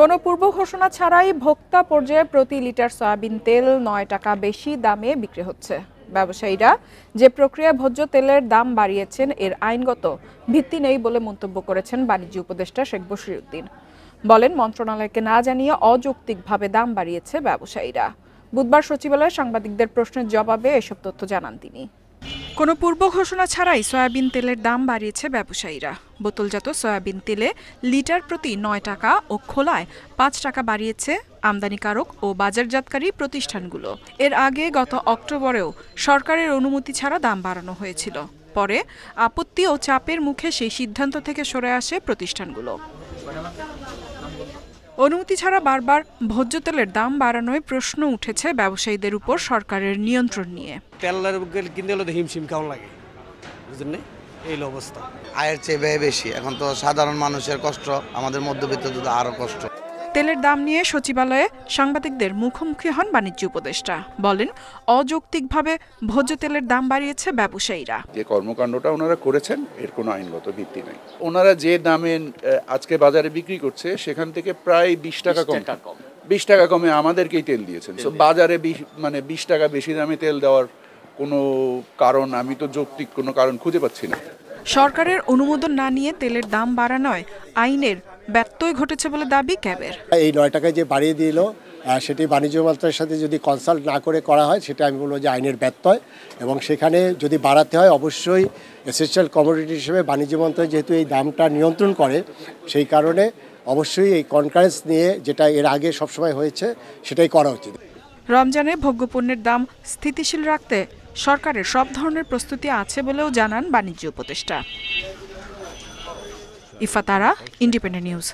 কোনো পূর্ব ঘোষণা ছাড়াই ভোক্তা পর্যায়ে প্রতি লিটার সয়াবিন তেল ৯ টাকা বেশি দামে বিক্রি হচ্ছে। ব্যবসায়ীরা যে প্রক্রিয়ায় ভোজ্য তেলের দাম বাড়িয়েছেন এর আইনগত ভিত্তি নেই বলে মন্তব্য করেছেন বাণিজ্য উপদেষ্টা শেখ বশিরউদ্দিন। বলেন, মন্ত্রণালয়কে না জানিয়ে অযৌক্তিকভাবে দাম বাড়িয়েছে ব্যবসায়ীরা। বুধবার সচিবালয়ে সাংবাদিকদের প্রশ্নের জবাবে এসব তথ্য জানান তিনি। কোনো পূর্ব ঘোষণা ছাড়াই সয়াবিন তেলের দাম বাড়িয়েছে ব্যবসায়ীরা। বোতলজাত সয়াবিন তেলে লিটার প্রতি ৯ টাকা ও খোলায় ৫ টাকা বাড়িয়েছে আমদানিকারক ও বাজারজাতকারী প্রতিষ্ঠানগুলো। এর আগে গত অক্টোবরেও সরকারের অনুমতি ছাড়া দাম বাড়ানো হয়েছিল। পরে আপত্তি ও চাপের মুখে সেই সিদ্ধান্ত থেকে সরে আসে প্রতিষ্ঠানগুলো। অনুমতি ছাড়া বারবার ভোজ্য তেলের দাম বাড়ানোয় প্রশ্ন উঠেছে ব্যবসায়ীদের উপর সরকারের নিয়ন্ত্রণ নিয়ে। তেলের কিনতে হলে হিমশিম কেমন লাগে, বুঝলেন? এই অবস্থা, আয়ের চেয়ে ব্যয় বেশি। এখন তো সাধারণ মানুষের কষ্ট, আমাদের মধ্যবিত্ত আরো কষ্ট। তেলের দাম নিয়ে সচিবালয়ে সাংবাদিকদের মুখোমুখি হন বাণিজ্য উপদেষ্টা। বলেন, অযৌক্তিকভাবে ভোজ্য তেলের দাম বাড়িয়েছে ব্যবসায়ীরা। যে কর্মকাণ্ডটা ওনারা করেছেন এর কোনো আইনগত ভিত্তি নেই। ওনারা যে দামে আজকে বাজারে বিক্রি করছে সেখান থেকে প্রায় 20 টাকা কম, 20 টাকা কমে আমাদেরকেই তেল দিয়েছেন। তো বাজারে 20 টাকা বেশি দামে তেল দেওয়ার কোনো কারণ, আমি তো যৌক্তিক কোনো কারণ খুঁজে পাচ্ছি না। সরকারের অনুমোদন না নিয়ে তেলের দাম বাড়ানোয় আইনের ব্যত্যয় ঘটেছে বলে দাবি ক্যাবের। এই 9 টাকায় যে বাড়িয়ে দিল সেটি বাণিজ্য মন্ত্রণালয়ের সাথে যদি কনসাল্ট না করে করা হয়, সেটা আমি বলবো যে আইনের ব্যত্যয়। এবং সেখানে যদি বাড়াতে হয়, অবশ্যই এসেনশিয়াল কমোডিটি হিসেবে বাণিজ্য মন্ত্রণালয় যেহেতু এই দামটা নিয়ন্ত্রণ করে, সেই কারণে অবশ্যই এই কনকারেন্স নিয়ে যেটা এর আগে সবসময় হয়েছে সেটাই করা উচিত। রমজানে ভোগ্যপণ্যের দাম স্থিতিশীল রাখতে সরকারের সব ধরনের প্রস্তুতি আছে বলেও জানান বাণিজ্য উপদেষ্টা। ইফাতারা, ইন্ডিপেন্ডেন্ট নিউজ।